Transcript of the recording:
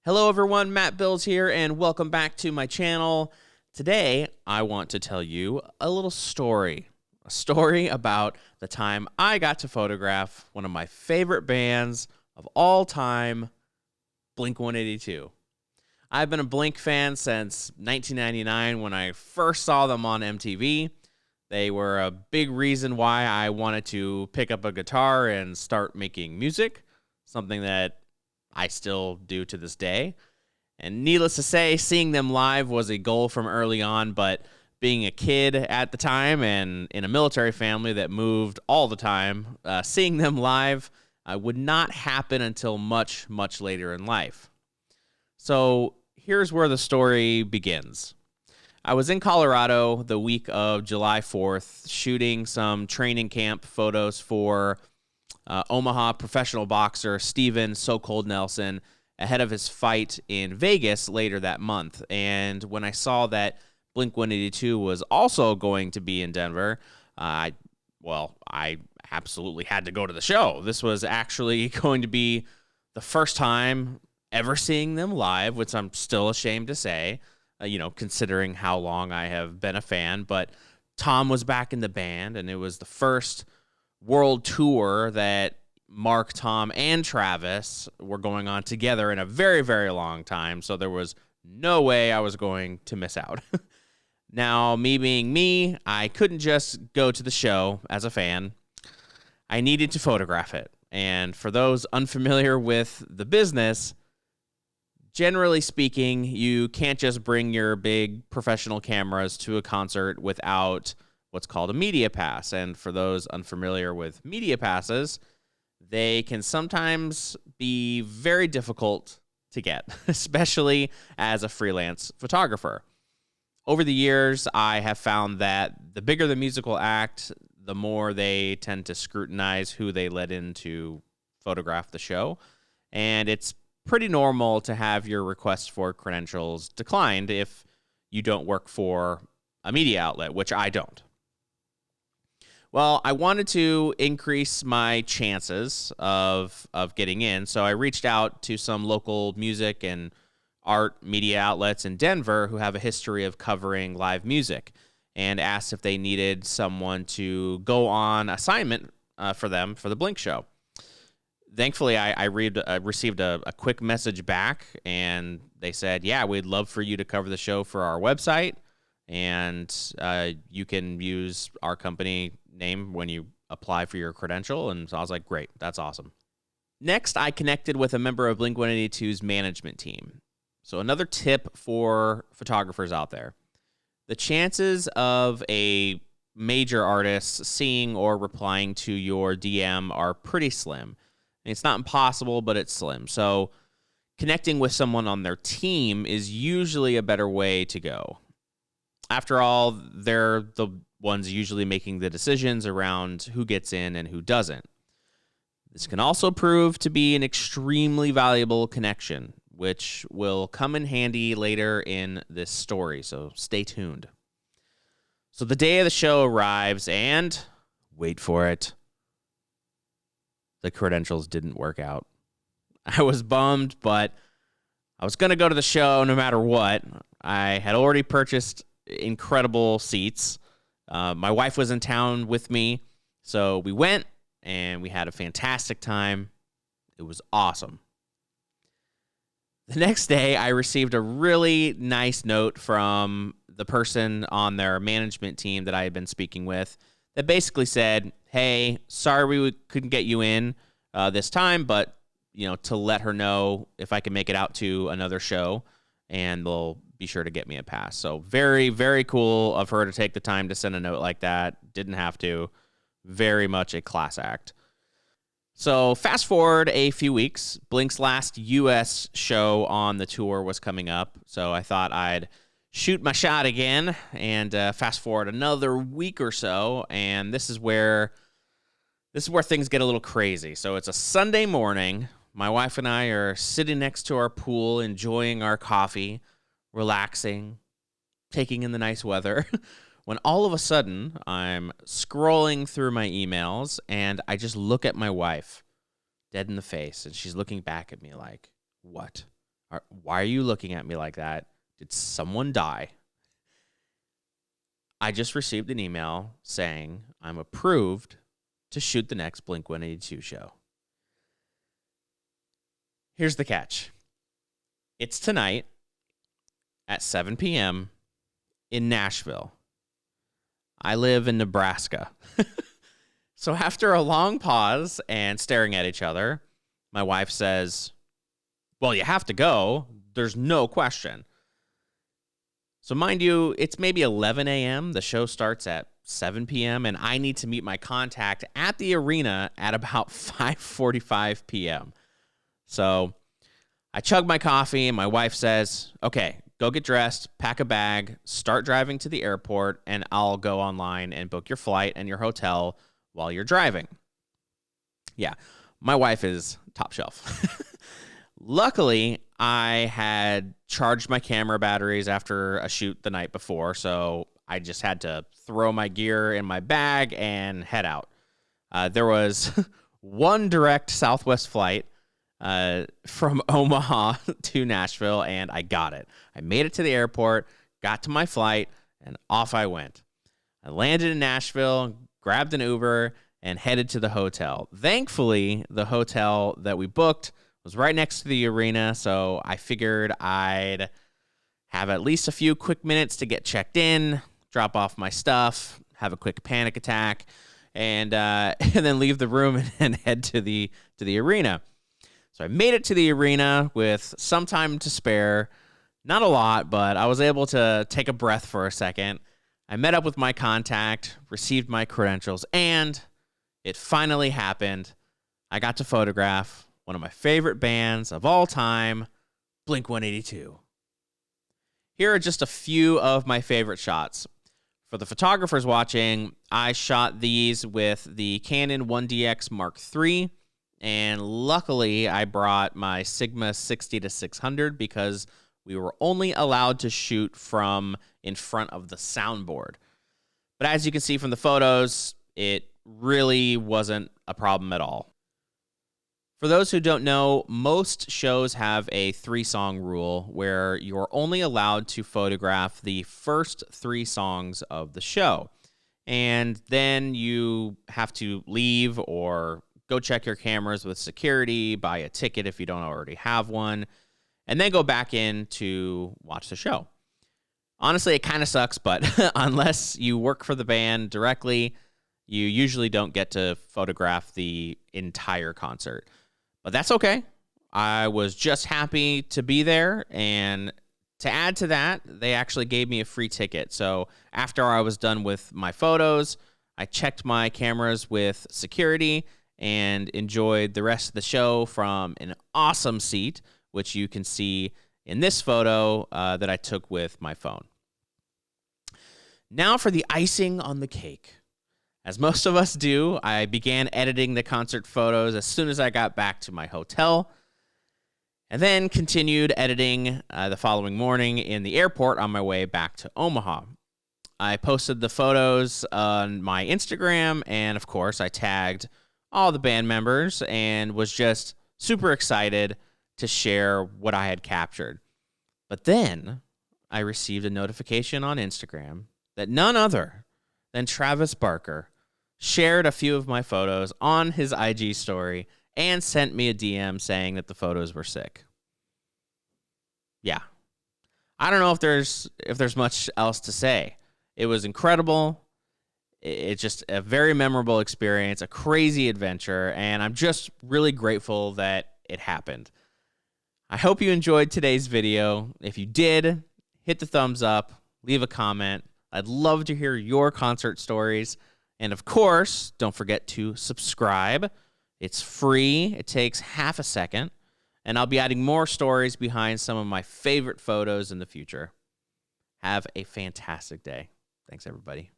Hello everyone, Matt Bills here, and welcome back to my channel. Today, I want to tell you a little story. A story about the time I got to photograph one of my favorite bands of all time, BLINK-182. I've been a Blink fan since 1999 when I first saw them on MTV. They were a big reason why I wanted to pick up a guitar and start making music, something that I still do to this day. And needless to say, seeing them live was a goal from early on, but being a kid at the time and in a military family that moved all the time, seeing them live would not happen until much, much later in life. So here's where the story begins. I was in Colorado the week of July 4th shooting some training camp photos for Omaha professional boxer Steven So Cold Nelson ahead of his fight in Vegas later that month. And when I saw that Blink-182 was also going to be in Denver, I absolutely had to go to the show. This was actually going to be the first time ever seeing them live, which I'm still ashamed to say, considering how long I have been a fan. But Tom was back in the band, and it was the first world tour that Mark, Tom, and Travis were going on together in a very, very long time, so there was no way I was going to miss out. Now, me being me, I couldn't just go to the show as a fan. I needed to photograph it. And for those unfamiliar with the business, generally speaking, you can't just bring your big professional cameras to a concert without what's called a media pass. And for those unfamiliar with media passes, they can sometimes be very difficult to get, especially as a freelance photographer. Over the years, I have found that the bigger the musical act, the more they tend to scrutinize who they let in to photograph the show. And it's pretty normal to have your request for credentials declined if you don't work for a media outlet, which I don't. Well, I wanted to increase my chances of getting in, so I reached out to some local music and art media outlets in Denver who have a history of covering live music and asked if they needed someone to go on assignment for them for the Blink show. Thankfully, I received a quick message back, and they said, yeah, we'd love for you to cover the show for our website, and you can use our company name when you apply for your credential. And so I was like, great, that's awesome. Next, I connected with a member of Blink-182's management team. So another tip for photographers out there. The chances of a major artist seeing or replying to your DM are pretty slim. It's not impossible, but it's slim. So connecting with someone on their team is usually a better way to go. After all, they're the ones usually making the decisions around who gets in and who doesn't. This can also prove to be an extremely valuable connection, which will come in handy later in this story, so stay tuned. So the day of the show arrives, and wait for it, the credentials didn't work out. I was bummed, but I was going to go to the show no matter what. I had already purchased incredible seats. My wife was in town with me, so we went, and we had a fantastic time. It was awesome. The next day, I received a really nice note from the person on their management team that I had been speaking with that basically said, hey, sorry we couldn't get you in this time, but to let her know if I can make it out to another show, and they'll be sure to get me a pass. So very, very cool of her to take the time to send a note like that. Didn't have to. Very much a class act. So fast forward a few weeks, Blink's last U.S. show on the tour was coming up, so I thought I'd shoot my shot again and fast forward another week or so, and this is where things get a little crazy. So it's a Sunday morning. My wife and I are sitting next to our pool, enjoying our coffee, relaxing, taking in the nice weather, when all of a sudden I'm scrolling through my emails and I just look at my wife dead in the face, and she's looking back at me like, what Why are you looking at me like that? Did someone die? I just received an email saying I'm approved to shoot the next Blink-182 show. Here's the catch. It's tonight at 7 p.m. in Nashville. I live in Nebraska. So after a long pause and staring at each other, my wife says, well, you have to go. There's no question. So mind you, it's maybe 11 a.m. The show starts at 7 p.m. and I need to meet my contact at the arena at about 5:45 p.m. So I chug my coffee and my wife says, okay, go get dressed, pack a bag, start driving to the airport, and I'll go online and book your flight and your hotel while you're driving. Yeah, my wife is top shelf. Luckily, I had charged my camera batteries after a shoot the night before, so I just had to throw my gear in my bag and head out. There was one direct Southwest flight from Omaha to Nashville, and I got it. I made it to the airport, got to my flight, and off I went. I landed in Nashville, grabbed an Uber, and headed to the hotel. Thankfully, the hotel that we booked was right next to the arena, so I figured I'd have at least a few quick minutes to get checked in, drop off my stuff, have a quick panic attack, and then leave the room and head to the arena. So I made it to the arena with some time to spare. Not a lot, but I was able to take a breath for a second. I met up with my contact, received my credentials, and it finally happened. I got to photograph one of my favorite bands of all time, Blink-182. Here are just a few of my favorite shots. For the photographers watching, I shot these with the Canon 1DX Mark III, and luckily I brought my Sigma 60-600 because we were only allowed to shoot from in front of the soundboard. But as you can see from the photos, it really wasn't a problem at all. For those who don't know, most shows have a 3-song rule where you're only allowed to photograph the first 3 songs of the show. And then you have to leave or go check your cameras with security, buy a ticket if you don't already have one, and then go back in to watch the show. Honestly, it kind of sucks, but unless you work for the band directly, you usually don't get to photograph the entire concert. But that's okay. I was just happy to be there, and to add to that, they actually gave me a free ticket. So after I was done with my photos, I checked my cameras with security and enjoyed the rest of the show from an awesome seat, which you can see in this photo that I took with my phone. Now for the icing on the cake. As most of us do, I began editing the concert photos as soon as I got back to my hotel, and then continued editing the following morning in the airport on my way back to Omaha. I posted the photos on my Instagram, and of course, I tagged all the band members and was just super excited to share what I had captured. But then I received a notification on Instagram that none other than Travis Barker shared a few of my photos on his IG story and sent me a DM saying that the photos were sick. Yeah. I don't know if there's much else to say. It was incredible. It's just a very memorable experience, a crazy adventure, and I'm just really grateful that it happened. I hope you enjoyed today's video. If you did, hit the thumbs up, leave a comment. I'd love to hear your concert stories. And of course, don't forget to subscribe. It's free. It takes half a second. And I'll be adding more stories behind some of my favorite photos in the future. Have a fantastic day. Thanks, everybody.